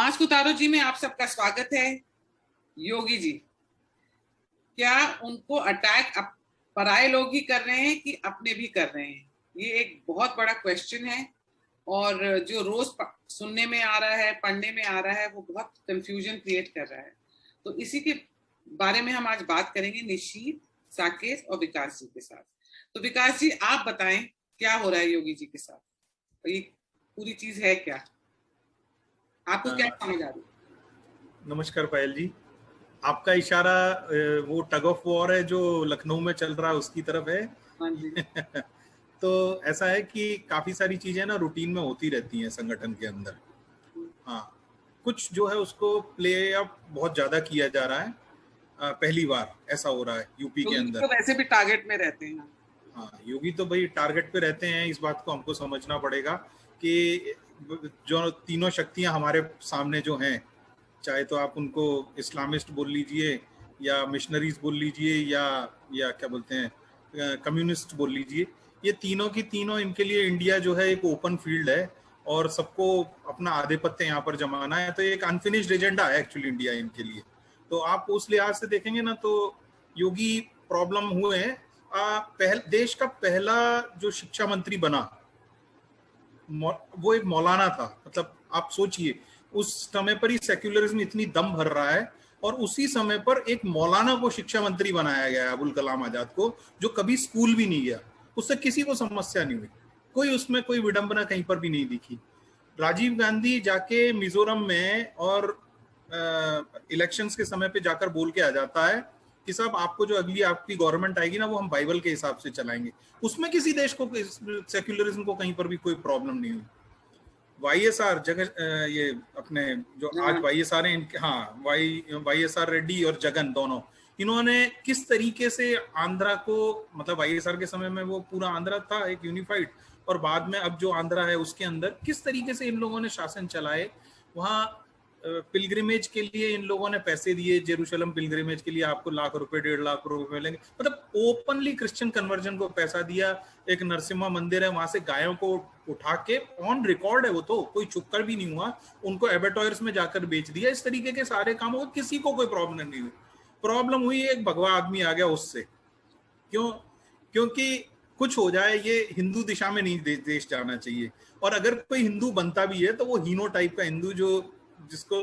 Mask उतारो जी में आप सबका स्वागत है। योगी जी, क्या उनको अटैक पराये लोग ही कर रहे हैं कि अपने भी कर रहे हैं? ये एक बहुत बड़ा क्वेश्चन है और जो रोज सुनने में आ रहा है, पढ़ने में आ रहा है, वो बहुत कंफ्यूजन क्रिएट कर रहा है। तो इसी के बारे में हम आज बात करेंगे निशीथ, साकेत और विकास जी के साथ। तो विकास जी, आप बताएं क्या हो रहा है योगी जी के साथ, ये पूरी चीज है क्या, आपको क्या समझ आ रही है? नमस्कार पायल जी, आपका इशारा वो टग ऑफ वॉर है जो लखनऊ में चल रहा है उसकी तरफ है। हाँ जी। तो ऐसा है कि काफी सारी चीजें ना रूटीन में होती रहती हैं संगठन के अंदर। हाँ, कुछ जो है उसको प्ले अप बहुत ज्यादा किया जा रहा है। पहली बार ऐसा हो रहा है यूपी के अंदर। तो वैसे भी टारगेट में रहते हैं। हाँ, योगी तो भाई टारगेट पे रहते हैं। इस बात को हमको समझना पड़ेगा कि जो तीनों शक्तियां हमारे सामने जो हैं, चाहे तो आप उनको इस्लामिस्ट बोल लीजिए या मिशनरीज बोल लीजिए या क्या बोलते हैं कम्युनिस्ट बोल लीजिए, ये तीनों की तीनों, इनके लिए इंडिया जो है एक ओपन फील्ड है और सबको अपना आधिपत्य यहाँ पर जमाना है। तो एक अनफिनिश्ड एजेंडा है एक्चुअली इंडिया इनके लिए। तो आप उस लिहाज से देखेंगे ना तो योगी प्रॉब्लम हुए हैं। देश का पहला जो शिक्षा मंत्री बना वो एक मौलाना था। मतलब आप सोचिए, उस समय पर ही सेक्युलरिज्म इतनी दम भर रहा है और उसी समय पर एक मौलाना को शिक्षा मंत्री बनाया गया है, अबुल कलाम आजाद को, जो कभी स्कूल भी नहीं गया। उससे किसी को समस्या नहीं हुई, कोई उसमें कोई विडंबना कहीं पर भी नहीं दिखी। राजीव गांधी जाके मिजोरम में और इलेक्शंस के समय पे जाकर बोल के आ जाता है कि साहब आपको जो अगली आपकी गवर्नमेंट आएगी ना वो हम बाइबल के हिसाब से चलाएंगे। उसमें किसी देश को सेक्युलरिज्म को कहीं पर भी कोई प्रॉब्लम नहीं हुई। वाईएसआर जगह ये अपने जो आज वाईएसआर है इनके, हाँ, वाईएसआर रेड्डी और जगन दोनों, इन्होंने किस तरीके से आंध्रा को, मतलब वाईएसआर के समय में वो पूरा आंध्रा था एक यूनिफाइड, और बाद में अब जो आंध्रा है उसके अंदर किस तरीके से इन लोगों ने शासन चलाए। वहाँ पिलग्रिमेज के लिए इन लोगों ने पैसे दिए, जेरूशलम पिलग्रिमेज के लिए आपको लाख रुपए 1.5 लाख रुपए मिलेंगे। मतलब ओपनली क्रिश्चियन कन्वर्जन को पैसा दिया। एक नरसिम्हा मंदिर है, वहां से गायों को उठा के, ऑन रिकॉर्ड है वो, तो कोई चुपकर भी नहीं हुआ, उनको एबेटॉयर्स में जाकर बेच दिया। इस तरीके के सारे कामों को किसी को कोई प्रॉब्लम नहीं हुई। प्रॉब्लम हुई एक भगवा आदमी आ गया उससे। क्यों? क्योंकि कुछ हो जाए, ये हिंदू दिशा में नहीं देश जाना चाहिए। और अगर कोई हिंदू बनता भी है तो वो हीनो टाइप का हिंदू, जो जिसको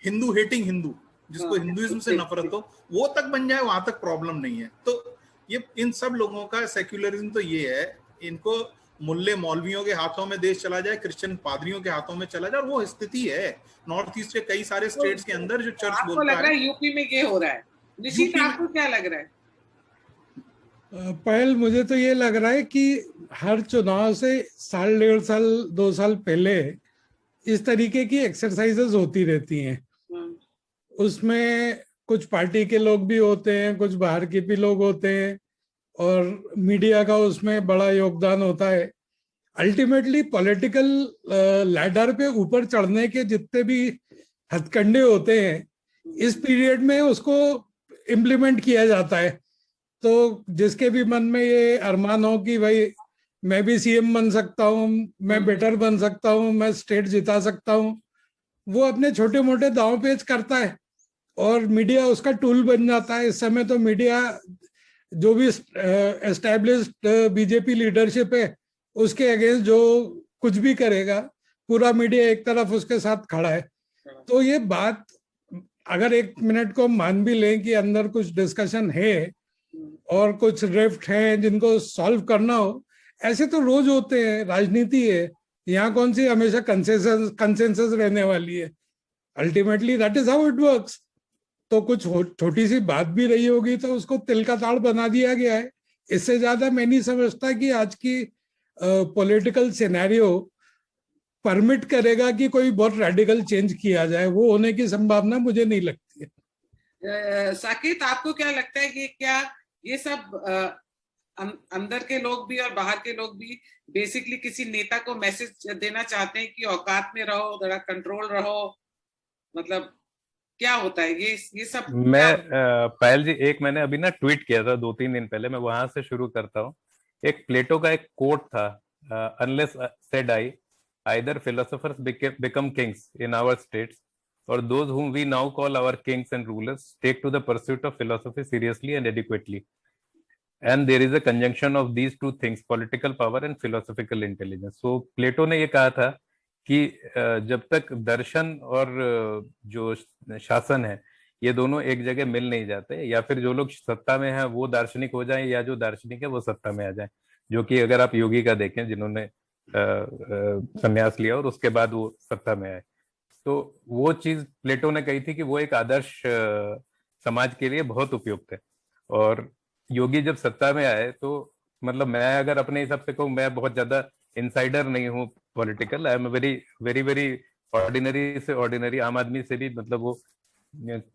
हिंदू हेटिंग हिंदू, जिसको हिंदुइज्म से नफरत हो, वो तक बन जाए, वहां तक प्रॉब्लम नहीं है। तो ये इन सब लोगों का सेक्युलरिज्म तो ये है, इनको मुल्ले मौलवियों के हाथों में देश चला जाए, क्रिश्चियन पादरियों के हाथों में चला जाए, और वो स्थिति है नॉर्थ ईस्ट के कई सारे स्टेट्स के अंदर जो चर्च आपको बोलता लग रहा है यूपी में ये हो रहा है? निश्चित, आपको क्या लग रहा है? पहल, मुझे तो ये लग रहा है कि हर चुनाव से साल, 1.5 साल, 2 साल पहले इस तरीके की एक्सरसाइजेस होती रहती हैं। उसमें कुछ पार्टी के लोग भी होते हैं, कुछ बाहर के भी लोग होते हैं, और मीडिया का उसमें बड़ा योगदान होता है। अल्टीमेटली पॉलिटिकल लैडर पे ऊपर चढ़ने के जितने भी हथकंडे होते हैं, इस पीरियड में उसको इम्प्लीमेंट किया जाता है। तो जिसके भी मन में ये अरमान हो कि भाई मैं भी सीएम बन सकता हूँ, मैं बेटर बन सकता हूँ, मैं स्टेट जिता सकता हूँ, वो अपने छोटे मोटे दांव पेच करता है और मीडिया उसका टूल बन जाता है। इस समय तो मीडिया जो भी एस्टैब्लिश्ड बीजेपी लीडरशिप है उसके अगेंस्ट जो कुछ भी करेगा, पूरा मीडिया एक तरफ उसके साथ खड़ा है। तो ये बात अगर 1 मिनट को मान भी लें कि अंदर कुछ डिस्कशन है और कुछ रिफ्ट हैं जिनको सॉल्व करना हो, ऐसे तो रोज होते हैं, राजनीति है, यहाँ कौन सी हमेशा कंसेंसस रहने वाली है? Ultimately that is how it works. तो कुछ छोटी सी बात भी रही होगी तो उसको तिल का ताड़ बना दिया गया है। इससे ज्यादा मैं नहीं समझता कि आज की पॉलिटिकल सिनेरियो परमिट करेगा कि कोई बहुत रेडिकल चेंज किया जाए। वो होने की संभावना मुझे नहीं लगती है। साकेत, आपको क्या लगता है कि क्या ये सब अंदर के लोग भी और बाहर के लोग भी बेसिकली किसी नेता को मैसेज देना चाहते हैं कि औकात में रहो, जरा कंट्रोल रहो? मतलब क्या होता है ये सब? मैं पायल जी, एक मैंने अभी ना ट्वीट किया था 2-3 दिन पहले, मैं वहां से शुरू करता हूँ। एक प्लेटो का एक कोट था, unless said I either philosophers become kings in our states or those whom we now call our kings and rulers take to the pursuit of philosophy seriously and adequately. And there is a conjunction of these two things, political power and philosophical intelligence. So प्लेटो ने ये कहा था कि जब तक दर्शन और जो शासन है ये दोनों एक जगह मिल नहीं जाते, या फिर जो लोग सत्ता में हैं वो दार्शनिक हो जाएं या जो दार्शनिक है वो सत्ता में आ जाएं, जो कि अगर आप योगी का देखें जिन्होंने संन्यास लिया और उसके बाद वो सत्ता में आए, तो वो चीज प्लेटो ने कही थी कि वो एक आदर्श समाज के लिए बहुत उपयुक्त है। और योगी जब सत्ता में आए तो मतलब मैं अगर अपने हिसाब से कहूँ, मैं बहुत ज्यादा इनसाइडर नहीं हूँ political, I am very very very ordinary से ऑर्डिनरी आम आदमी से भी, मतलब वो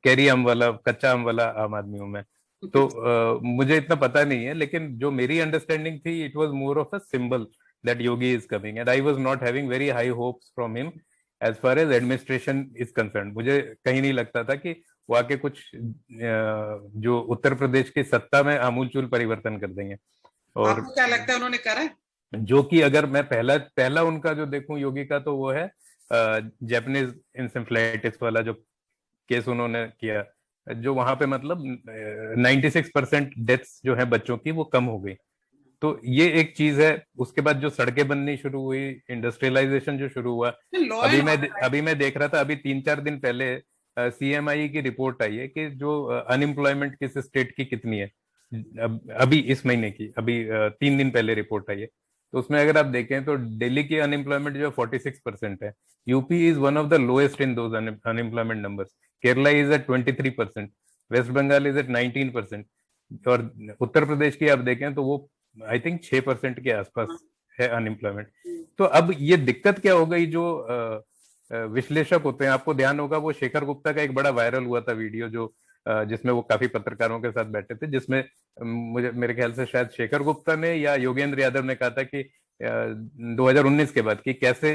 कैरी आम वाला, कच्चा आम वाला आम आदमी हूँ मैं, तो मुझे इतना पता नहीं है। लेकिन जो मेरी अंडरस्टैंडिंग थी, it was more of a symbol that Yogi is coming, and I was not having very high hopes from him as far as administration is concerned. मुझे कहीं नहीं लगता था कि वो आके कुछ जो उत्तर प्रदेश की सत्ता में आमूलचूल परिवर्तन कर देंगे। और आपको क्या लगता है उन्होंने करा? जो कि अगर मैं पहला उनका जो देखूं योगी का, तो वो है जापानीज इंसेफ्लाइटिस वाला जो केस उन्होंने किया, जो वहां पे मतलब 96% डेथ्स जो है बच्चों की वो कम हो गई। तो ये एक चीज है। उसके बाद जो सड़कें बननी शुरू हुई, इंडस्ट्रियलाइजेशन जो शुरू हुआ, अभी मैं देख रहा था, अभी 3-4 दिन पहले CMI की रिपोर्ट आई है कि जो अनएम्प्लॉयमेंट किस स्टेट की कितनी है, अभी इस महीने की, अभी 3 दिन पहले रिपोर्ट आई है। तो उसमें अगर आप देखें तो दिल्ली की अनएम्प्लॉयमेंट जो है 46% है, UP is one of the lowest in those unemployment numbers, Kerala is at 23%, West Bengal is at 19%, और उत्तर प्रदेश की आप देखें तो वो आई थिंक 6% के आसपास है अनएम्प्लॉयमेंट। तो अब ये दिक्कत क्या हो गई, जो विश्लेषक होते हैं, आपको ध्यान होगा वो शेखर गुप्ता का एक बड़ा वायरल हुआ था वीडियो, जो जिसमें वो काफी पत्रकारों के साथ बैठे थे, जिसमें मेरे ख्याल से शायद शेखर गुप्ता ने या योगेंद्र यादव ने कहा था कि 2019 के बाद कि कैसे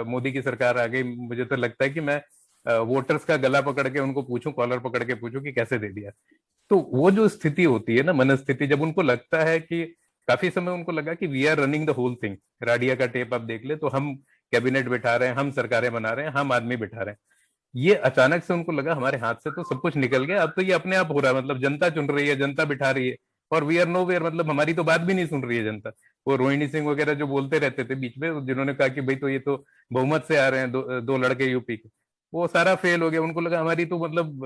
मोदी की सरकार आ गई, मुझे तो लगता है कि मैं वोटर्स का गला पकड़ के उनको पूछूं, कॉलर पकड़ के पूछूं कि कैसे दे दिया। तो वो जो स्थिति होती है ना, मनस्थिति, जब उनको लगता है कि काफी समय उनको लगा कि we are running the whole thing, Radia का टेप आप देख ले तो हम कैबिनेट बिठा रहे हैं, हम सरकारें बना रहे हैं, हम आदमी बिठा रहे हैं, ये अचानक से उनको लगा हमारे हाथ से तो सब कुछ निकल गया, अब तो ये अपने आप हो रहा है, मतलब जनता चुन रही है, जनता बिठा रही है, और वी आर नो वेयर, मतलब हमारी तो बात भी नहीं सुन रही है जनता। वो रोहिणी सिंह वगैरह जो बोलते रहते थे बीच में, जिन्होंने कहा कि भाई तो ये तो बहुमत से आ रहे हैं, दो लड़के यूपी के, वो सारा फेल हो गया। उनको लगा हमारी तो मतलब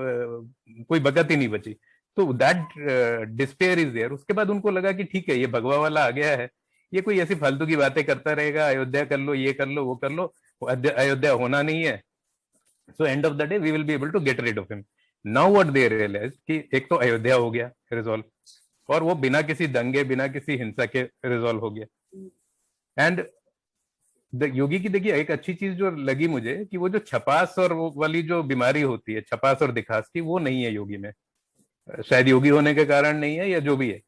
कोई बगत ही नहीं बची। तो दैट डिस्पेयर इज देयर। उसके बाद उनको लगा कि ठीक है, ये भगवा वाला आ गया है, ये कोई ऐसी फालतू की बातें करता रहेगा, अयोध्या कर लो, ये कर लो, वो कर लो, अयोध्या होना नहीं है, so end of the day we will be able to get rid of him. Now what they realize कि एक तो अयोध्या हो गया रिजॉल्व, और वो बिना किसी दंगे, बिना किसी हिंसा के रिजॉल्व हो गया। एंड योगी की देखिए एक अच्छी चीज जो लगी मुझे कि वो जो छपास और वो वाली जो बीमारी होती है, छपास और दिखास की, वो नहीं है योगी में। शायद योगी होने के कारण नहीं है या जो भी है,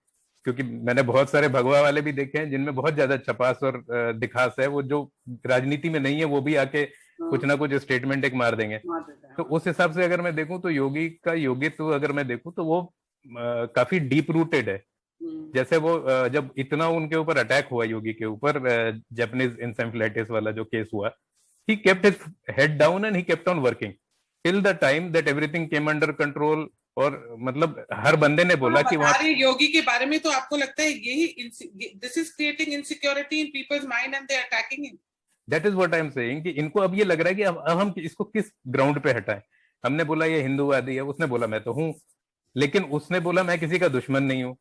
क्योंकि मैंने बहुत सारे भगवा वाले भी देखे हैं जिनमें बहुत ज्यादा छपास और दिखास है, वो जो राजनीति में नहीं है वो भी आके कुछ ना कुछ स्टेटमेंट एक मार देंगे। तो उस हिसाब से अगर मैं देखूं तो योगी का योगित्व अगर मैं देखूं तो वो काफी डीप रूटेड है। जैसे वो जब इतना उनके ऊपर अटैक हुआ, योगी के ऊपर, जापानीज इंसेफ्लाइटिस वाला जो केस हुआ, he kept his head down and he kept on working till the time that everything came under control। और मतलब हर बंदे ने बोला कि वहां योगी के बारे में, तो आपको लगता है यही this is creating insecurity in people's mind and they are attacking him? That is what I am saying कि इनको अब ये लग रहा है कि अब हम इसको किस ग्राउंड पे हटाएं। हमने बोला ये हिंदूवादी है, उसने बोला मैं तो हूं, लेकिन उसने बोला मैं किसी का दुश्मन नहीं हूं,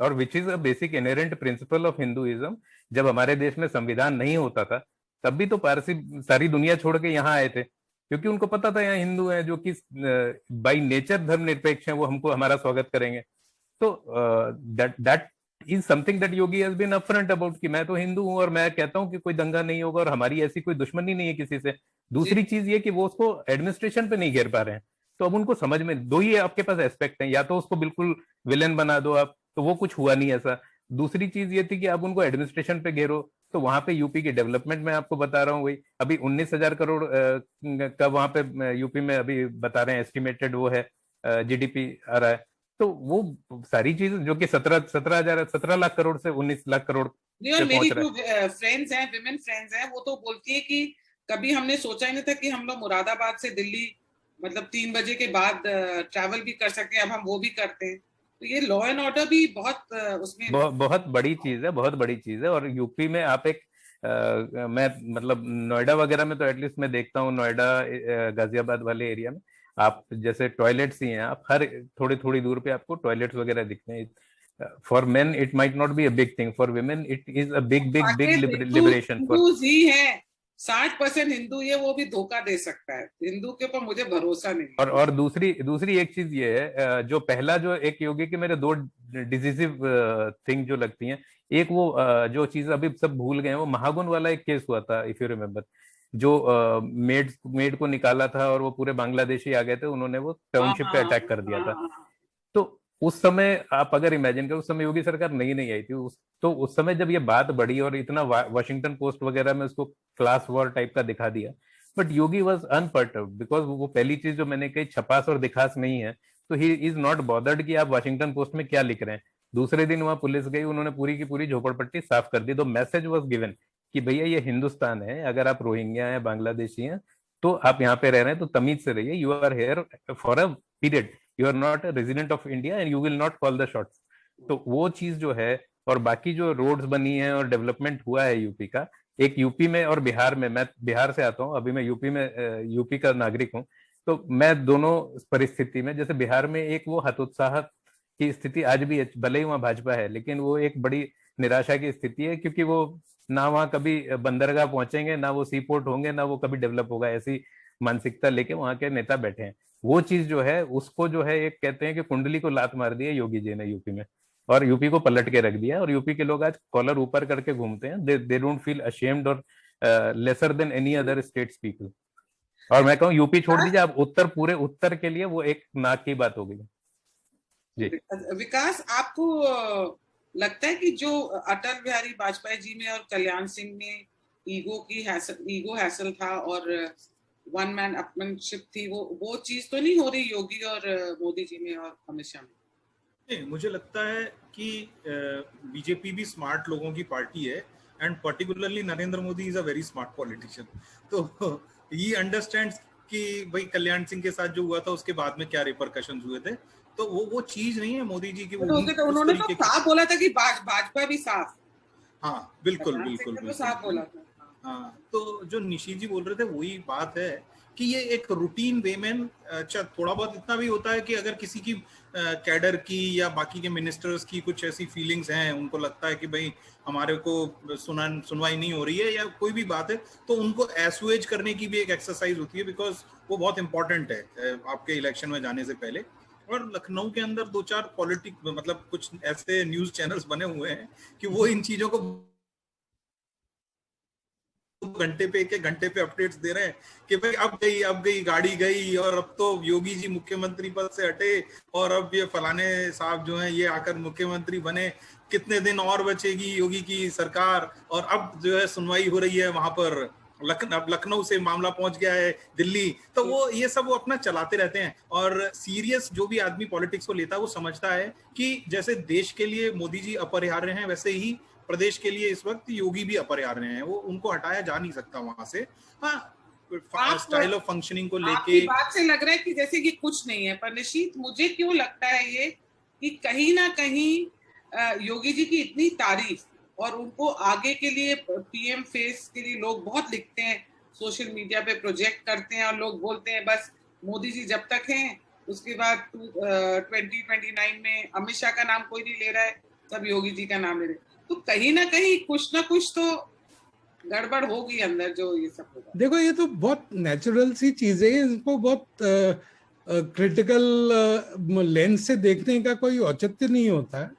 और which is a basic inherent principle of Hinduism. जब हमारे देश में संविधान नहीं होता था तब भी तो पारसी सारी दुनिया छोड़ के यहाँ आए थे, क्योंकि उनको पता था यहाँ हिंदू हैं जो कि बाई नेचर धर्मनिरपेक्ष हैं, वो हमको हमारा स्वागत करेंगे। तो that is something that Yogi has been upfront about कि मैं तो हिंदू हूं और मैं कहता हूं कि कोई दंगा नहीं होगा और हमारी ऐसी कोई दुश्मनी नहीं है किसी से। दूसरी चीज ये कि वो उसको एडमिनिस्ट्रेशन पे नहीं घेर पा रहे हैं। तो अब उनको समझ में दो ही आपके पास एस्पेक्ट हैं, या तो उसको बिल्कुल विलेन बना दो आप, तो वो कुछ हुआ नहीं ऐसा। दूसरी चीज ये थी कि आप उनको एडमिनिस्ट्रेशन पे घेरो, तो वहां पे यूपी की डेवलपमेंट में आपको बता रहा हूँ, वही अभी 19,000 करोड़ का वहां पे यूपी में अभी बता रहे हैं एस्टिमेटेड वो है जीडीपी आ रहा है। तो वो सारी चीज जो कि 17 लाख करोड़ से 19 लाख करोड़ और मेरी जो फ्रेंड्स हैं, विमेन फ्रेंड्स हैं, वो तो बोलती है कि कभी हमने सोचा ही नहीं था कि हम लोग मुरादाबाद से दिल्ली मतलब 3 बजे के बाद ट्रैवल भी कर सकते हैं, अब हम वो भी करते हैं। तो ये लॉ एंड ऑर्डर भी बहुत उसमें बहुत बड़ी चीज है, बहुत बड़ी चीज है। और यूपी में आप एक मैं मतलब नोएडा वगैरह में तो एटलीस्ट मैं देखता हूँ, नोएडा गाजियाबाद वाले एरिया में आप जैसे टॉयलेट्स ही हैं, आप हर थोड़ी थोड़ी दूर पे आपको टॉयलेट्स वगैरह दिखते हैं। For men it might not be a big thing, for women it is a big big big liberation. Hindus ही है, 60% हिंदू ये, वो भी धोखा दे सकता है। हिंदू के ऊपर मुझे भरोसा नहीं। और दूसरी एक चीज ये है, जो पहला जो एक योगी के मेरे दो डिसीजिव थिंग जो लगती हैं, एक वो जो चीज अभी सब भूल गए हैं, वो महागुन वाला एक केस हुआ था इफ यू रिमेम्बर, जो मेड को निकाला था और वो पूरे बांग्लादेशी आ गए थे, उन्होंने वो टाउनशिप पे अटैक कर दिया था। तो उस समय आप अगर इमेजिन करो, उस समय योगी सरकार नई नहीं आई थी, तो उस समय जब ये बात बढ़ी और इतना वाशिंगटन पोस्ट वगैरह में उसको क्लास वॉर टाइप का दिखा दिया, but Yogi was unperturbed because वो पहली चीज जो मैंने कही, छपास और दिखास नहीं है, तो ही इज नॉट बॉदर्ड कि आप वाशिंगटन पोस्ट में क्या लिख रहे हैं। दूसरे दिन वहां पुलिस गई, उन्होंने पूरी की पूरी झोपड़पट्टी साफ कर दी। तो मैसेज वॉज गिवन कि भैया ये हिंदुस्तान है, अगर आप रोहिंग्या हैं, बांग्लादेशी हैं, तो आप यहाँ पे रह रहे हैं तो तमीज से रहिए, you are here for a period, you are not a resident of India and you will not call the shots. तो वो चीज जो है, और बाकी जो रोड्स बनी है और डेवलपमेंट हुआ है यूपी का, एक यूपी में और बिहार में, मैं बिहार से आता हूँ, अभी मैं यूपी का नागरिक हूँ, तो मैं दोनों परिस्थिति में, जैसे बिहार में एक वो हतोत्साह की स्थिति आज भी है, भले ही वहाँ भाजपा है, लेकिन वो एक बड़ी निराशा की स्थिति है, क्योंकि वो ना वहाँ कभी बंदरगाह पहुंचेंगे, ना वो सी पोर्ट होंगे, ना वो कभी डेवलप होगा, ऐसी मानसिकता लेके वहाँ के नेता बैठे हैं। वो चीज जो है, उसको जो है, एक कहते हैं कि कुंडली को लात मार दी है योगी जी ने यूपी में, और यूपी को पलट के रख दिया। और यूपी के लोग आज कॉलर ऊपर करके घूमते हैं, दे डोंट फील अशेम्ड और lesser than any other states people. और मैं कहूँ यूपी छोड़ दीजिए, आप उत्तर, पूरे उत्तर के लिए वो एक नाक की बात हो गई जी। विकास, आपको लगता है कि जो अटल बिहारी वाजपेयी जी में और कल्याण सिंह में ईगो हैसल था और वन मैन अपमैनशिप थी, वो चीज तो नहीं हो रही योगी और मोदी जी में और अमित शाह में? नहीं, मुझे लगता है कि बीजेपी भी स्मार्ट लोगों की पार्टी है, and particularly Narendra Modi is a very smart politician. तो ही अंडरस्टैंड्स कि भाई कल्याण सिंह के साथ जो हुआ था उसके बाद में क्या रिपरकशंस हुए थे, तो वो चीज नहीं है मोदी जी की। तो उन्होंने तो साफ बोला था कि भाजपा भी साफ। हाँ बिल्कुल बिल्कुल तो साफ बोला था। हाँ, तो जो निशी जी बोल रहे थे वही बात है कि ये एक रूटीन वे में, अच्छा थोड़ा बहुत इतना भी होता है कि अगर किसी की कैडर की या बाकी के मिनिस्टर्स की कुछ ऐसी फीलिंग्स हैं, उनको लगता है कि भाई हमारे को सुनवाई नहीं हो रही है या कोई भी बात है, तो उनको एसुएज करने की भी एक एक्सरसाइज होती है, बिकॉज वो बहुत इंपॉर्टेंट है आपके इलेक्शन में जाने से पहले। और लखनऊ के अंदर 2-4 मतलब कुछ ऐसे न्यूज चैनल्स बने हुए हैं कि वो इन चीजों को घंटे पे 1-1 घंटे पे अपडेट्स दे रहे हैं कि भाई अब गई गाड़ी गई, और अब तो योगी जी मुख्यमंत्री पद से हटे, और अब ये फलाने साहब जो हैं ये आकर मुख्यमंत्री बने, कितने दिन और बचेगी योगी की सरकार, और अब जो है सुनवाई हो रही है वहां पर, लखनऊ से मामला पहुंच गया है दिल्ली। तो वो ये सब वो अपना चलाते रहते हैं। और सीरियस जो भी आदमी पॉलिटिक्स को लेता है वो समझता है कि जैसे देश के लिए मोदी जी अपरिहार्य हैं, वैसे ही प्रदेश के लिए इस वक्त योगी भी अपरिहार्य हैं, वो उनको हटाया जा नहीं सकता वहां से। हाँ, स्टाइल ऑफ फंक्शनिंग को लेके बात से लग रहा है कि जैसे कि कुछ नहीं है, पर निशीत मुझे क्यों लगता है ये कि कहीं ना कहीं योगी जी की इतनी तारीफ और उनको आगे के लिए पीएम फेस के लिए लोग बहुत लिखते हैं, सोशल मीडिया पे प्रोजेक्ट करते हैं, और लोग बोलते हैं बस मोदी जी जब तक हैं, उसके बाद 2029 में अमित शाह का नाम कोई नहीं ले रहा है, सब योगी जी का नाम ले रहे हैं। तो कहीं ना कहीं कुछ ना कुछ तो गड़बड़ होगी अंदर जो ये सब होगा। देखो, ये तो बहुत नेचुरल सी चीजें हैं, इनको बहुत क्रिटिकल लेंस से देखने का कोई औचित्य नहीं होता है।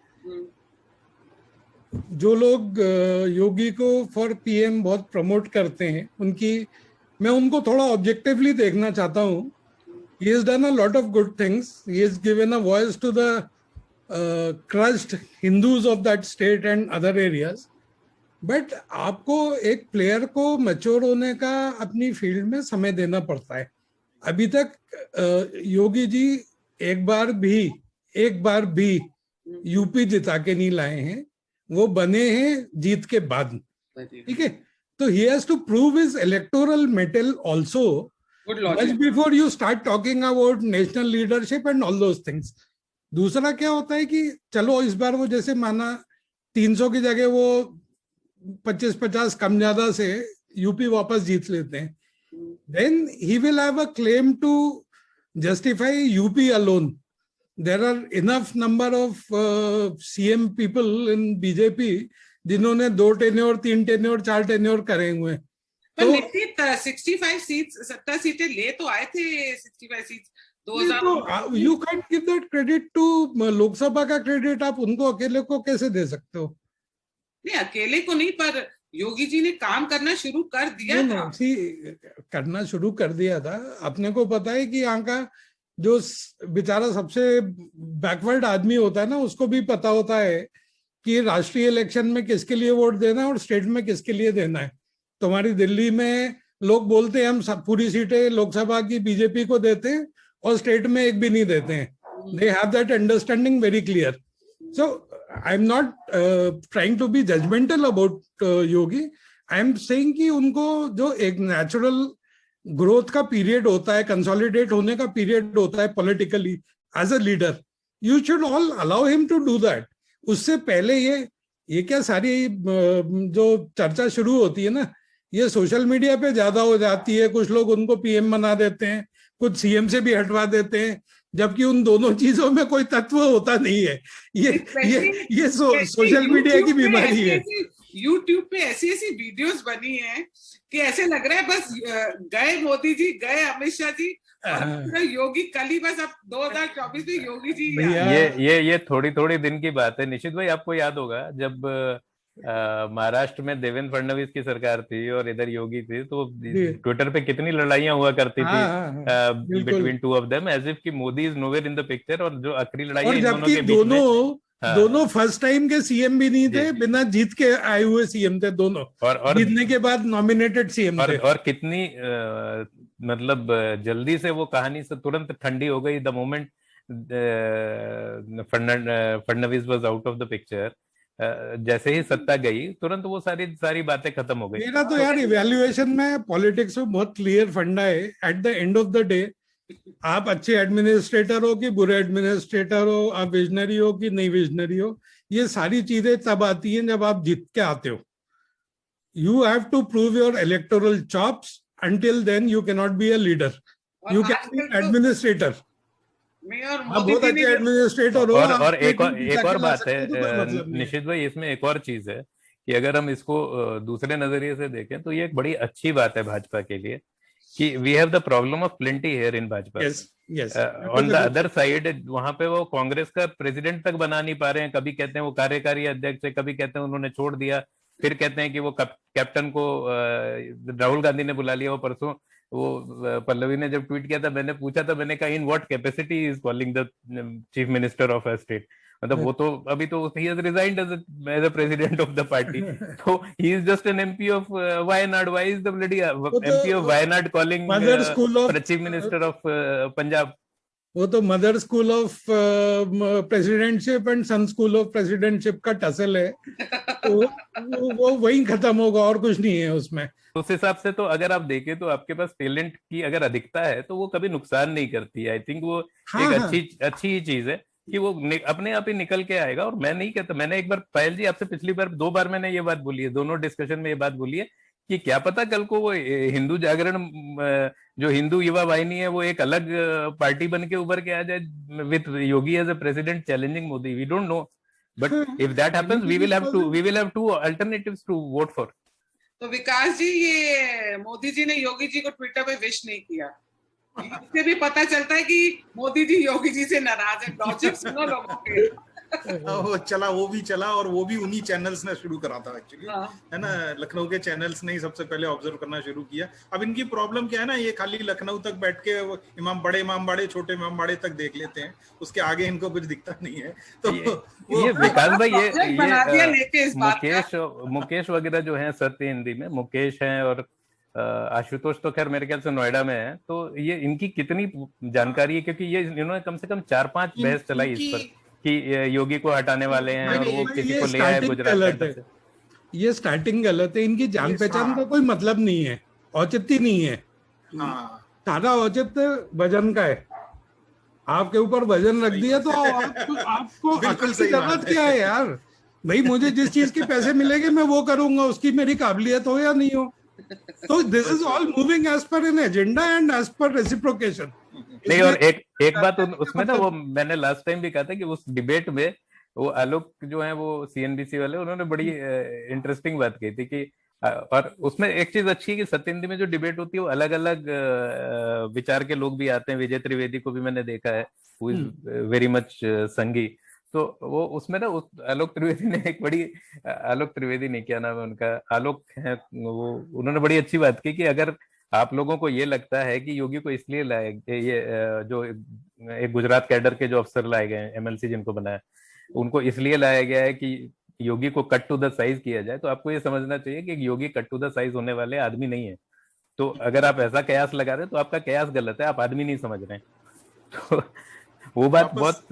जो लोग योगी को फॉर पीएम बहुत प्रमोट करते हैं, मैं उनको थोड़ा ऑब्जेक्टिवली देखना चाहता हूँ। He has done a lot of good things. He has given a voice to the crushed Hindus of that state and other areas. But आपको एक प्लेयर को मैच्योर होने का अपनी फील्ड में समय देना पड़ता है। अभी तक योगी जी एक बार भी यूपी जिता के नहीं लाए हैं, वो बने हैं जीत के बाद, ठीक है। तो he has to prove his electoral mettle also Good much logic. before you start talking about national leadership and all those things. दूसरा क्या होता है कि चलो इस बार वो जैसे माना 300 की जगह वो 25-50 कम ज्यादा से यूपी वापस जीत लेते हैं, then he will have a claim to justify UP alone. There are enough number of CM people in BJP जिन्होंने 2 टेन्योर 3 टेन्योर 4 टेन्योर करे हुए हैं. तो 65 सीट्स 70 सीटें ले तो आए थे, 65 seats 2000. You can't give that credit to Lok Sabha का क्रेडिट आप उनको अकेले को कैसे दे सकते हो? नहीं, अकेले को नहीं, पर योगी जी ने काम करना शुरू कर दिया था. करना शुरू कर दिया था. अपने को पता है कि यहाँ का जो बेचारा सबसे बैकवर्ड आदमी होता है ना, उसको भी पता होता है कि राष्ट्रीय इलेक्शन में किसके लिए वोट देना है और स्टेट में किसके लिए देना है. तुम्हारी दिल्ली में लोग बोलते हैं हम सब पूरी सीटें लोकसभा की बीजेपी को देते हैं और स्टेट में एक भी नहीं देते हैं. They have that understanding very clear. So I am not trying to be judgemental about Yogi. I am saying कि उनको जो एक नेचुरल ग्रोथ का पीरियड होता है, कंसोलिडेट होने का पीरियड होता है politically as a leader, you should all allow him to do that. उससे पहले ये क्या सारी जो चर्चा शुरू होती है ना, ये सोशल मीडिया पे ज्यादा हो जाती है. कुछ लोग उनको पीएम बना देते हैं, कुछ सीएम से भी हटवा देते हैं, जबकि उन दोनों चीजों में कोई तत्व होता नहीं है. ये सोशल मीडिया की बीमारी है. यूट्यूब पे ऐसी ऐसी वीडियोस बनी है कि ऐसे लग रहा है बस गए मोदी जी, गए अमित शाह जी, योगी कल ही, बस अब 2024 में योगी जी. ये थोड़ी दिन की बात है. निश्चित भाई, आपको याद होगा जब महाराष्ट्र में देवेंद्र फडणवीस की सरकार थी और इधर योगी थी, तो ट्विटर पे कितनी लड़ाइयां हुआ करती थी between two of them, as if कि Modi is nowhere in the picture. और जो आखिरी लड़ाई है इन दोनों के बीच में, दोनों फर्स्ट टाइम के सीएम भी नहीं थे, बिना जीत के आए हुए सीएम थे दोनों, और जीतने के बाद नॉमिनेटेड सीएम थे. और कितनी मतलब जल्दी से वो कहानी से तुरंत ठंडी हो गई the moment Fadnavis was out of the picture. जैसे ही सत्ता गई तुरंत वो सारी बातें खत्म हो गई. मेरा तो यार इवैल्यूएशन में पॉलिटिक्स में बहुत क्लियर फंडा है. At the end of the day आप अच्छे एडमिनिस्ट्रेटर हो कि बुरे एडमिनिस्ट्रेटर हो, आप विजनरी हो कि नहीं विजनरी हो, ये सारी चीजें तब आती हैं जब आप जीत के आते हो. You have to prove your electoral chops. until then you cannot be a leader. You can be administrator. आप बहुत अच्छे एडमिनिस्ट्रेटर हो. और एक और बात है निश्चित भाई, इसमें एक और चीज है कि अगर हम इसको दूसरे नजरिए से देखें तो ये एक बड़ी अच्छी बात है भाजपा के लिए कि we have the problem of plenty here in Bhajpa. On the other side वहां पे वो कांग्रेस का प्रेसिडेंट तक बना नहीं पा रहे हैं. कभी कहते हैं वो कार्यकारी अध्यक्ष है, कभी कहते हैं उन्होंने छोड़ दिया, फिर कहते हैं कि वो कैप्टन को राहुल गांधी ने बुला लिया. वो परसों वो पल्लवी ने जब ट्वीट किया था, मैंने पूछा था, मैंने कहा in what capacity is calling the chief minister of a state. मतलब वो तो अभी तो he has resigned as a president of the party. तो he is just an MP of Wayanad. Why is the bloody MP of Wayanad calling chief minister of Punjab? वो तो mother school of presidentship and son school of presidentship का tussle है. वो वहीं खत्म होगा, और कुछ नहीं है उसमें. उस हिसाब से तो अगर आप देखें तो आपके पास टैलेंट की अगर अधिकता है तो वो कभी नुकसान नहीं करती है. आई थिंक वो एक अच्छी ही चीज है कि वो अपने आप ही निकल के आएगा. और मैं नहीं कहता, मैंने एक बार पायल जी आपसे पिछली बार 2 बार मैंने ये बात बोली है, दोनों डिस्कशन में ये बात बोली है कि क्या पता कल को वो हिंदू जागरण जो हिंदू युवा वाहिनी है वो एक अलग पार्टी बन के उभर के आ जाए with Yogi as a president challenging Modi. We don't know, but if that happens we will have two alternatives to vote for. तो विकास जी, ये मोदी जी ने योगी जी को ट्विटर पे विश नहीं किया, इससे भी पता चलता है कि मोदी जी योगी जी से नाराज है. लॉजिक सुनो लोगों के. वो भी चला और वो भी उन्हीं चैनल्स ने शुरू करा था एक्चुअली, है ना. लखनऊ के चैनल्स ने ही सबसे पहले ऑब्जर्व करना शुरू किया. अब इनकी प्रॉब्लम क्या है ना, ये खाली लखनऊ तक बैठ के बड़े इमाम बाड़े छोटे इमाम बाड़े तक देख लेते हैं, उसके आगे इनको कुछ दिखता नहीं है. तो ये विकास भाई, ये मुकेश वगैरह जो है सत्य हिंदी में मुकेश हैं और आशुतोष तो खैर मेरे ख्याल से नोएडा में है. तो ये इनकी कितनी जानकारी है, क्योंकि ये इन्होंने कम से कम 4-5 बहस चलाई इस पर कि योगी को हटाने वाले हैं और वो किसी को ले आए गुजरात से. ये स्टार्टिंग गलत है. इनकी जान पहचान का कोई मतलब नहीं है, औचित्य नहीं है. सारा औचित्य वजन का है। आपके ऊपर वजन रख दिया तो आपको बिल्कुल की सही जरूरत बात है। क्या है यार? भाई मुझे जिस चीज के पैसे मिलेंगे मैं वो करूंगा, उसकी मेरी काबिलियत हो या नहीं हो। तो this is all moving as per an agenda and as per reciprocation. नहीं, और एक बात उसमें ना, वो मैंने लास्ट टाइम भी कहा था कि उस डिबेट में वो आलोक जो है वो सीएनबीसी वाले, उन्होंने बड़ी इंटरेस्टिंग बात कही थी कि और उसमें एक चीज अच्छी है कि सत्येंद्र में जो डिबेट होती है वो अलग अलग विचार के लोग भी आते हैं। विजय त्रिवेदी को भी मैंने देखा है, हु इज वेरी मच संघी। तो वो उसमें ना आलोक त्रिवेदी ने एक बड़ी, आलोक त्रिवेदी ने, क्या नाम है उनका, आलोक है वो, उन्होंने बड़ी अच्छी बात की कि अगर आप लोगों को ये लगता है कि योगी को इसलिए लाए, ये जो एक गुजरात कैडर के जो अफसर लाए गए एमएलसी जिनको बनाया, उनको इसलिए लाया गया है कि योगी को कट टू द साइज किया जाए, तो आपको ये समझना चाहिए कि योगी कट टू द साइज होने वाले आदमी नहीं है। तो अगर आप ऐसा कयास लगा रहे हैं तो आपका कयास गलत है, आप आदमी नहीं समझ रहे हैं। तो वो बात बहुत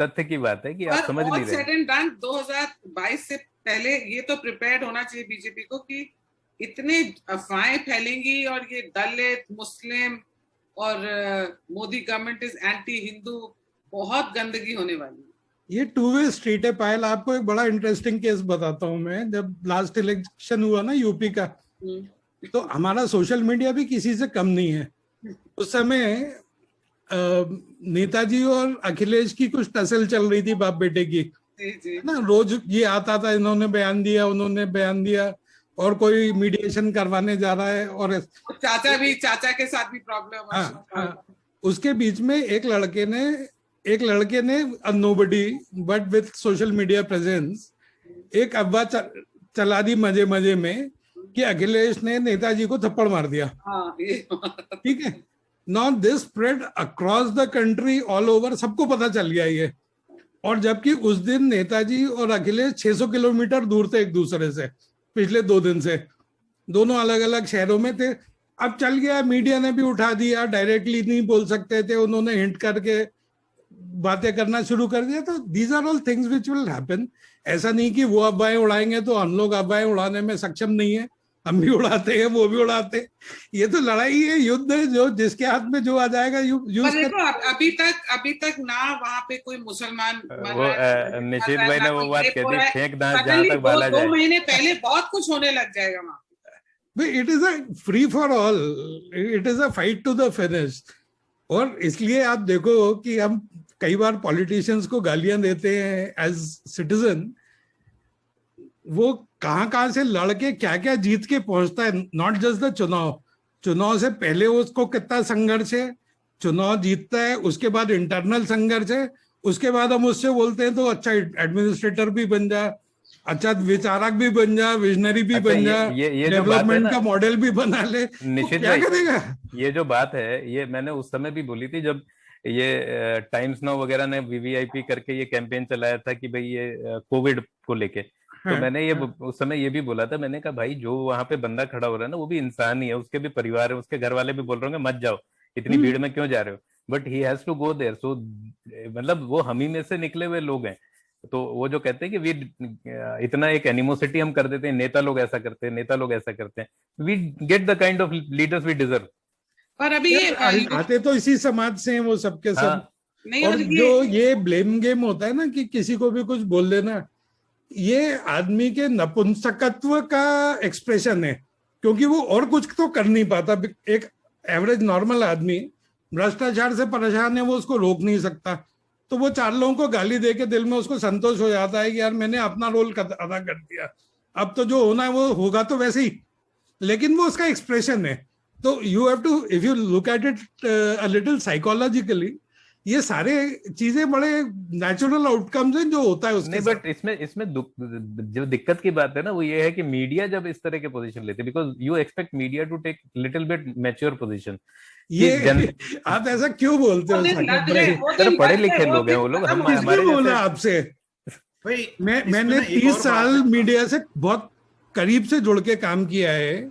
तथ्य की बात है कि आप समझ नहीं रहे। सेट एंड डन 2022 से पहले ये तो प्रिपेयर्ड होना चाहिए बीजेपी को कि इतने अफवाहें फैलेंगी और ये दलित, मुस्लिम और Modi government is anti Hindu, बहुत गंदगी होने वाली है। ये टू वे स्ट्रीट है पायल। आपको एक बड़ा इंटरेस्टिंग केस बताता हूँ मैं। जब लास्ट इलेक्शन हुआ ना यूपी का, तो हमारा सोशल मीडिया भी किसी से कम नहीं है। उस समय नेताजी और अखिलेश की कुछ टसल चल रही थी बाप बेटे की, ना, रोज ये आता था, इन्होंने बयान दिया, उन्होंने बयान दिया, और कोई मीडिएशन करवाने जा रहा है, और चाचा के साथ भी प्रॉब्लम। हाँ, उसके बीच में एक लड़के ने nobody but with social media presence एक अफवाह चला दी मजे मजे में कि अखिलेश ने नेताजी को थप्पड़ मार दिया। ठीक है, now this spread across the country, all over, सबको पता चल गया ये। और जबकि उस दिन नेताजी और अखिलेश 600 किलोमीटर दूर थे एक दूसरे से, पिछले 2 दिन से दोनों अलग अलग शहरों में थे। अब चल गया, मीडिया ने भी उठा दिया, डायरेक्टली नहीं बोल सकते थे, उन्होंने हिंट करके बातें करना शुरू कर दिया। तो these are all things which will happen. ऐसा नहीं कि वो अफवाहें उड़ाएंगे तो हम लोग अफवाहें उड़ाने में सक्षम नहीं है, हम भी उड़ाते हैं, वो भी उड़ाते हैं। ये तो लड़ाई है, युद्ध है, जो जिसके हाथ में जो आ जाएगा यूज कर। अभी तक ना वहाँ पे कोई मुसलमान, वो निश्चित भाई ने वो बात कह दी, फेंक दांत जहां तक बाला जाए। 2 महीने पहले बहुत कुछ होने लग जाएगा वहाँ। It is a free for all, it is a fight to the finish. और इसलिए आप देखो कि हम कई बार पॉलिटिशियंस को गालियां देते हैं एज सिटीजन, वो कहाँ से लड़के क्या क्या जीत के पहुंचता है। नॉट जस्ट द चुनाव से पहले उसको कितना संघर्ष है, चुनाव जीतता है, उसके बाद इंटरनल संघर्ष है, उसके बाद हम उससे बोलते हैं तो अच्छा एडमिनिस्ट्रेटर भी बन जा, अच्छा विचारक भी बन जा, विजनरी भी बन जा, डेवलपमेंट का मॉडल भी बना ले, निश्चित क्या करेगा। ये जो बात है, ये मैंने उस समय भी बोली थी जब ये टाइम्स नाउ वगैरह ने वीवीआईपी करके ये कैंपेन चलाया था कि भाई ये कोविड को लेके, तो मैंने ये उस समय ये भी बोला था, मैंने कहा भाई जो वहां पे बंदा खड़ा हो रहा है ना, वो भी इंसान ही है, उसके भी परिवार है, उसके घर वाले भी बोल रहे होंगे मत जाओ, इतनी भीड़ में क्यों जा रहे हो, but he has to go there. So मतलब वो हम ही में से निकले हुए लोग हैं। तो वो जो कहते हैं कि वी इतना एक एनिमोसिटी हम कर देते हैं, नेता लोग ऐसा करते हैं, नेता लोग ऐसा करते हैं, we get the kind of leaders we deserve. पर अभी ये आते तो इसी समाज से हैं वो सबके सब। नहीं, और जो ये ब्लेम गेम होता है ना कि किसी को भी कुछ बोल देना, ये आदमी के नपुंसकत्व का एक्सप्रेशन है, क्योंकि वो और कुछ तो कर नहीं पाता। एक एवरेज नॉर्मल आदमी भ्रष्टाचार से परेशान है, वो उसको रोक नहीं सकता, तो वो 4 लोगों को गाली दे के दिल में उसको संतोष हो जाता है कि यार मैंने अपना रोल अदा कर दिया, अब तो जो होना है वो होगा तो वैसे ही। लेकिन वो उसका एक्सप्रेशन है। तो you have to, if you look at it a little psychologically, ये सारे चीजें बड़े नेचुरल आउटकम्स हैं जो होता है उसके नहीं, बट इसमें जो दिक्कत की बात है ना, वो ये है कि मीडिया जब इस तरह के पोजीशन लेते, because you expect media to take little bit mature position. ये आप ऐसा क्यों बोलते हो साकिब भाई? पढ़े लिखे लोग हैं वो लोग, हम हमारे बोला आपसे। मैंने 30 साल मीडिया से बहुत करीब से जुड़ के काम किया है।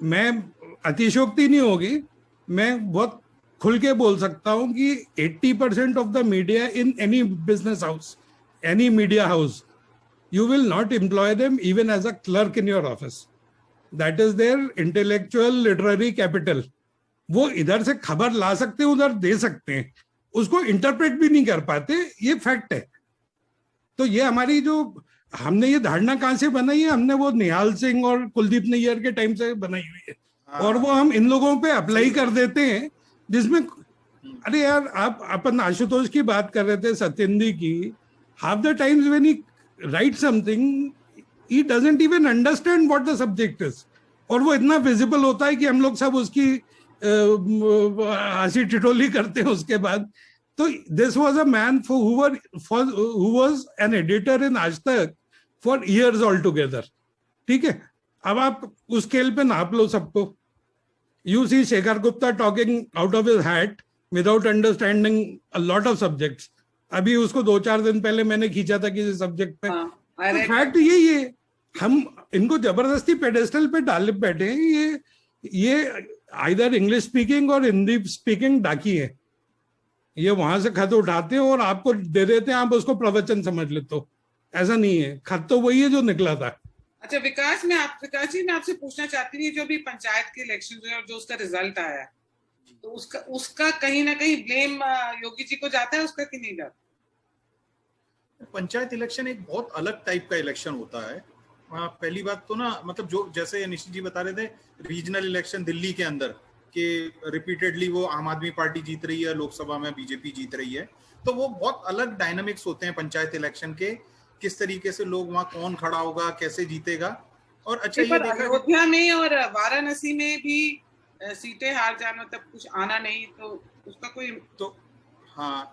मैं अतिशोक्ति नहीं होगी, मैं बहुत खुल के बोल सकता हूं कि 80% of the media in any business house, any media house, you will not employ them even as a clerk in your office. That is their intellectual literary capital. वो इधर से खबर ला सकते हैं, उधर दे सकते हैं, उसको इंटरप्रेट भी नहीं कर पाते, ये फैक्ट है। तो ये हमारी जो हमने ये धारणा कहां से बनाई है, हमने वो निहाल सिंह और कुलदीप नैयर के टाइम से बनाई हुई है, और वो हम इन लोगों पे अप्लाई कर देते हैं, जिसमें अरे यार आप अपन आशुतोष की बात कर रहे थे, सत्येंद्र की, half the times when he right something he doesn't even understand what the subject is, और वो इतना विजिबल होता है कि हम लोग सब उसकी हंसी टिटोली करते हैं उसके बाद। तो this was a man who was an editor in आज तक फॉर इयर्स ऑल टुगेदर, ठीक है। अब आप उस स्केल पे नाप लो सबको। You see Shekhar Gupta talking out of his hat without understanding a lot of subjects. अभी उसको 2-4 दिन पहले मैंने खींचा था किसी सब्जेक्ट पे। तो फैक्ट यही है, हम इनको जबरदस्ती पेडेस्टल पे डाले बैठे हैं। ये आइदर इंग्लिश स्पीकिंग और हिंदी स्पीकिंग डाकी है, ये वहां से खत उठाते हैं और आपको दे देते हैं, आप उसको प्रवचन समझ लेते हो। ऐसा नहीं है, खत तो वही है जो निकला था। अच्छा विकास जी मैं आपसे पूछना चाहती हूँ, जो भी पंचायत के इलेक्शन जो है जो उसका रिजल्ट आया है, तो उसका कहीं ना कहीं ब्लेम योगी जी को जाता है, उसका कि नहीं जाता? पंचायत इलेक्शन एक बहुत अलग टाइप का इलेक्शन होता है। पहली बात तो ना, मतलब जो जैसे निश्चित जी बता रहे थे, रीजनल इलेक्शन दिल्ली के अंदर कि रिपीटेडली वो आम आदमी पार्टी जीत रही है, लोकसभा में बीजेपी जीत रही है, तो वो बहुत अलग डायनामिक्स होते हैं पंचायत इलेक्शन के, किस तरीके से लोग वहाँ कौन खड़ा होगा, कैसे जीतेगा। और अच्छा ये देखा अयोध्या में और वाराणसी में भी सीटें हार जाना, मतलब कुछ आना नहीं, तो उसका कोई तो हाँ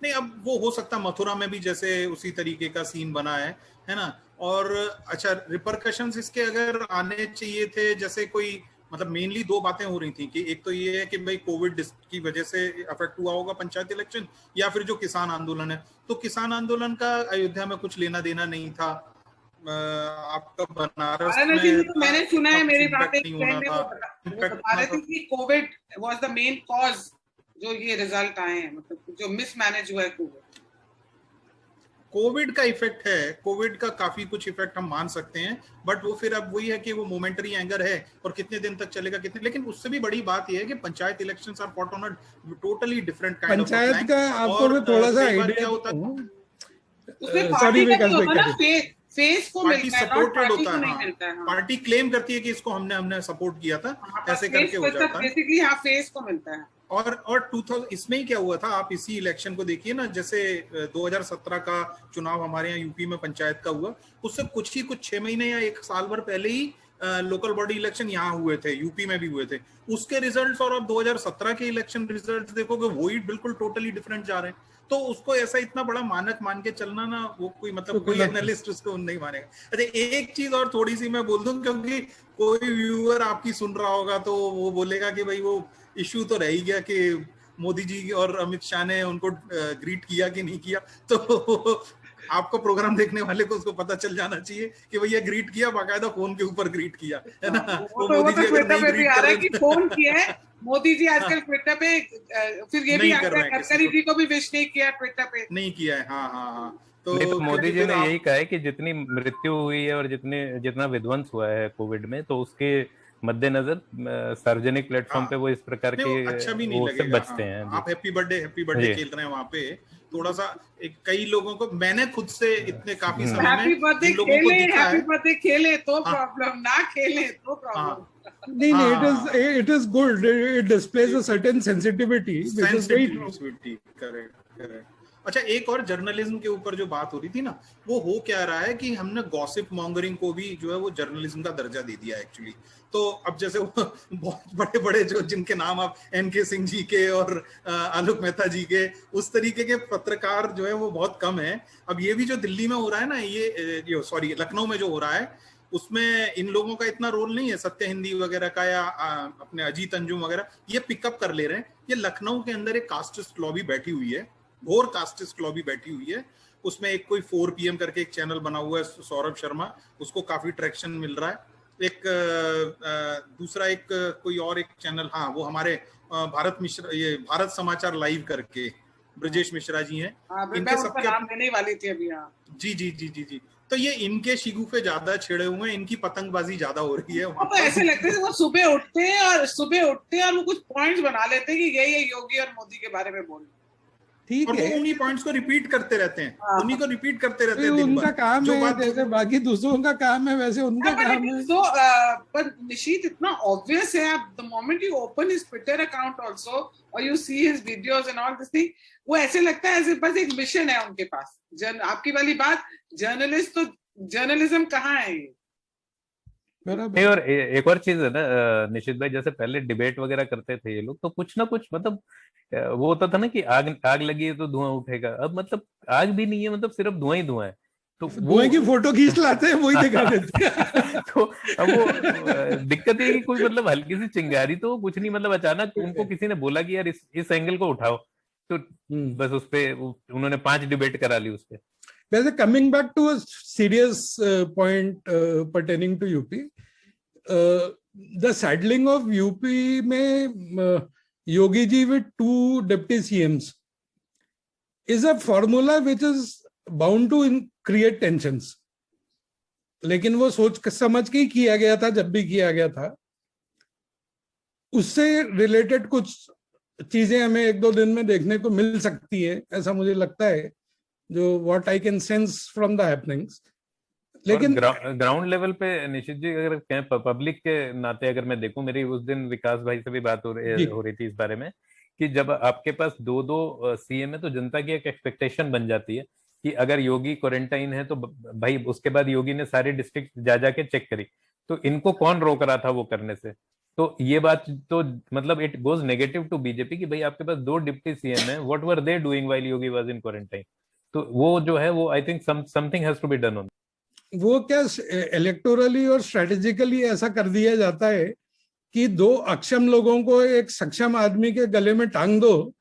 नहीं, अब वो हो सकता मथुरा में भी जैसे उसी तरीके का सीन बना है ना। और अच्छा रिपरकशंस इसके अगर आने चाहिए थे, जैसे कोई मतलब मेनली 2 बातें हो रही थी कि एक तो ये है कि भाई कोविड की वजह से अफेक्ट हुआ होगा पंचायत इलेक्शन, या फिर जो किसान आंदोलन है, तो किसान आंदोलन का अयोध्या में कुछ लेना देना नहीं था। आपका बनारस में तो मैंने सुना है, मेरी बात एक फ्रेंड ने वो बता रहे थे कि Covid was the main cause जो ये रिजल्ट आए हैं, मतलब जो मिसमैनेज हुआ है कोविड का इफेक्ट है। कोविड का काफी कुछ इफेक्ट हम मान सकते हैं, बट वो फिर अब वही है कि वो मोमेंटरी एंगर है और कितने दिन तक चलेगा, कितने। लेकिन उससे भी बड़ी बात ये है कि panchayat elections are fought on a totally different kind of panchayat का आपको मैं थोड़ा सा आइडिया होता है, पार्टी का नहीं होता ना, फेस को पार्टी सपोर्टेड होता है, हाँ। पार्टी क्लेम करती है कि इसको हमने सपोर्ट किया था, ऐसे करके हो जाता है बेसिकली। हाँ, फेस को मिलता है। और 2000 इसमें ही क्या हुआ था, आप इसी इलेक्शन को देखिए ना, जैसे 2017 का चुनाव हमारे यहाँ यूपी में पंचायत का हुआ, उससे कुछ 6 महीने या 1 साल भर पहले ही लोकल बॉडी इलेक्शन यहाँ हुए थे, यूपी में भी हुए थे। उसके रिजल्ट्स और अब 2017 के इलेक्शन रिजल्ट्स देखोगे, वही बिल्कुल टोटली डिफरेंट जा रहे हैं। तो उसको ऐसा इतना बड़ा मानक मान के चलना ना, वो कोई मतलब कोई एनालिस्ट उसको नहीं मानेगा। अच्छा एक चीज और थोड़ी सी मैं बोल दूं, क्योंकि कोई व्यूअर आपकी सुन रहा होगा तो वो बोलेगा कि भाई वो इश्यू तो रह ही गया कि मोदी जी और अमित शाह ने उनको ग्रीट किया कि नहीं किया। तो आपको प्रोग्राम देखने वाले को उसको पता चल जाना चाहिए कि भैया ग्रीट किया, बाकायदा फोन के ऊपर ग्रीट किया, है ना। वो मोदी जी अगर नहीं ग्रीट कर रहे फोन किया है, मोदी जी आजकल ट्विटर पे, फिर ये भी गडकरी जी को भी विश नहीं किया, ट्विटर पे नहीं किया है। हाँ तो मोदी जी ने यही कहा है कि जितनी मृत्यु हुई है और जितना विध्वंस हुआ है कोविड में, तो उसके मद्देनजर सार्वजनिक प्लेटफॉर्म पे वो इस प्रकार के अच्छा भी नहीं लगेगा, बचते हैं। आप हैप्पी बर्थडे खेल रहे हैं वहाँ पे, थोड़ा सा कई लोगों को, मैंने खुद से इतने काफी समय में जिन लोगों को दिखा है, हैप्पी बर्थडे खेले तो प्रॉब्लम, ना खेले तो प्रॉब्लम नहीं, it is good, it displays a certain sensitivity which is very true. correct. अच्छा एक और जर्नलिज्म के ऊपर जो बात हो रही थी ना, वो हो क्या रहा है कि हमने गॉसिप मॉन्गरिंग को भी जो है वो जर्नलिज्म का दर्जा दे दिया एक्चुअली। तो अब जैसे वो बहुत बड़े बड़े जो जिनके नाम आप NK सिंह जी के और आलोक मेहता जी के, उस तरीके के पत्रकार जो है वो बहुत कम है। अब ये भी जो दिल्ली में हो रहा है ना, ये सॉरी लखनऊ में जो हो रहा है, उसमें इन लोगों का इतना रोल नहीं है, सत्य हिंदी वगैरह का या अपने अजीत अंजुम वगैरह, ये पिकअप कर ले रहे हैं। ये लखनऊ के अंदर एक कास्टिस्ट लॉबी बैठी हुई है, घोर कास्टिस्ट लॉबी बैठी हुई है। उसमें एक कोई 4 PM करके एक चैनल बना हुआ है, सौरभ शर्मा, उसको काफी ट्रैक्शन मिल रहा है। एक दूसरा एक कोई और एक चैनल, हाँ वो हमारे भारत समाचार लाइव करके ब्रजेश मिश्रा जी हैं, मैं इनके उनका सबके नाम लेने ही वाली थी अभी। जी जी जी जी जी। तो ये इनके शिगुफे ज्यादा छिड़े हुए हैं, इनकी पतंगबाजी ज्यादा हो रही है वहां तो ऐसे लगता है वो सुबह उठते हैं और वो कुछ पॉइंट्स बना लेते हैं कि ये योगी और मोदी के बारे में बोल, ठीक और है, वो उन्हीं पॉइंट्स को रिपीट करते रहते हैं, उन्हीं को रिपीट करते रहते हैं दिन उनका भर। काम जो है, बात जैसे बाकी दूसरों का काम है वैसे उनका काम है। तो पर निशीत इतना ऑब्वियस है, आप the moment you open his Twitter account also और you see his videos and all this thing, वो ऐसे लगता है ऐसे बस एक मिशन है उनके पास। आपकी वाली बात, जर्नलिस्ट तो जर्नलिज्म कहाँ है ये? नहीं, और एक और चीज है ना निशित भाई, जैसे पहले डिबेट वगैरह करते थे ये लोग, तो कुछ ना कुछ मतलब वो होता था ना कि आग लगी है तो धुआं उठेगा। अब मतलब आग भी नहीं है, मतलब सिर्फ धुआं ही धुआं है। तो धुएं की फोटो खींच लाते हैं, वही दिखा देते हैं। तो अब वो दिक्कत ये कि कोई मतलब हल्की सी चिंगारी तो कुछ नहीं, मतलब अचानक उनको किसी ने बोला कि यार इस एंगल को उठाओ, तो बस उस पे उन्होंने 5 डिबेट करा ली उस पे। वैसे coming back to a serious point pertaining to UP, the saddling of UP में Yogi ji with 2 deputy CMs is a formula which is bound to create tensions. लेकिन वो सोच समझ के ही किया गया था जब भी किया गया था। उससे रिलेटेड कुछ चीजें हमें 1-2 दिन में देखने को मिल सकती है, ऐसा मुझे लगता है, जो what I can sense from the happenings. लेकिन ग्राउंड लेवल पे निशित जी, अगर कहें पब्लिक के नाते अगर मैं देखूं, मेरी उस दिन विकास भाई से भी बात हो रही थी इस बारे में कि जब आपके पास 2 सीएम है तो जनता की एक एक्सपेक्टेशन बन जाती है कि अगर योगी क्वारंटाइन है तो भाई उसके बाद योगी ने सारे डिस्ट्रिक्ट जा के चेक करी, तो इनको कौन रोक रहा था वो करने से। तो ये बात तो मतलब it goes negative to BJP कि भाई आपके पास 2 डिप्टी सीएम है, what were they doing while Yogi was in quarantine. तो वो जो है वो I think something has to be done on. वो क्या इलेक्टोरली और स्ट्रेटेजिकली ऐसा कर दिया जाता है कि 2 अक्षम लोगों को एक सक्षम आदमी के गले में टांग दो,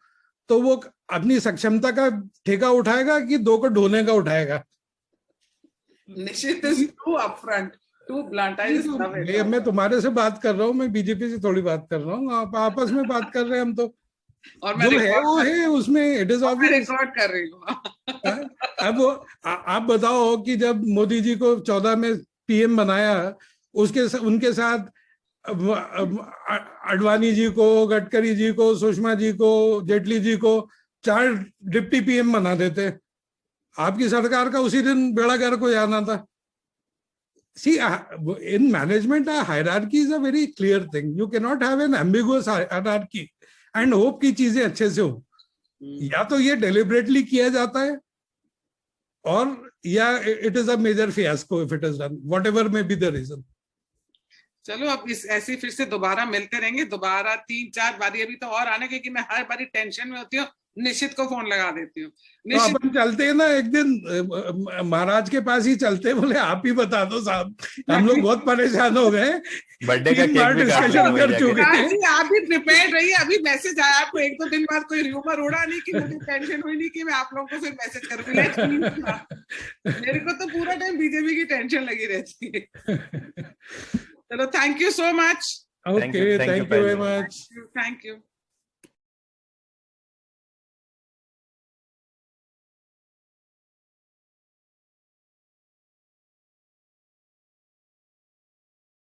तो वो अपनी सक्षमता का ठेका उठाएगा कि 2 को ढोने का उठाएगा। निश्चित is too upfront, too blunt. I just love it. मैं तुम्हारे से बात कर रहा हूँ, मैं बीजेपी से थोड़ी बात कर रहा हूँ, आप आपस में बात कर रहे हैं हम तो, और जो है वो है, उसमें इट इज ऑब्वियस। रिकॉर्ड कर रही हूँ। अब आप बताओ कि जब मोदी जी को 14 में पीएम बनाया, उनके साथ अडवाणी जी को, गडकरी जी को, सुषमा जी को, जेटली जी को 4 डिप्टी पीएम बना देते। आपकी सरकार का उसी दिन बेड़ा गर्क हो जाना था। See, in management, a hierarchy is a very clear thing. You cannot have an ambiguous hierarchy and hope की चीजें अच्छे से हो। या तो ये deliberately किया जाता है, और या it is a major fiasco if it is done, whatever may be the reason. चलो अब इस ऐसे फिर से दोबारा मिलते रहेंगे, दोबारा 3-4 बारी अभी तो और आने, क्योंकि मैं हर बारी टेंशन में होती हूँ, निश्चित को फोन लगा देती हूँ। तो अपन चलते हैं ना एक दिन महाराज के पास ही चलते, बोले आप ही बता दो साहब, हम लोग बहुत परेशान हो गए, बर्थडे का केक भी डिस्कशन कर चुके हैं। आप भी प्रिपेयर रहिए, अभी मैसेज आया आपको 1-2 दिन बाद, कोई र्यूमर उड़ा नहीं कि मुझे टेंशन हुई नहीं कि मैं आप लोगों को फिर मैसेज करूंगी। मेरे को तो पूरा टाइम बीजेपी की टेंशन लगी रहती है। चलो, thank you so much. Okay, thank you very much. Thank you.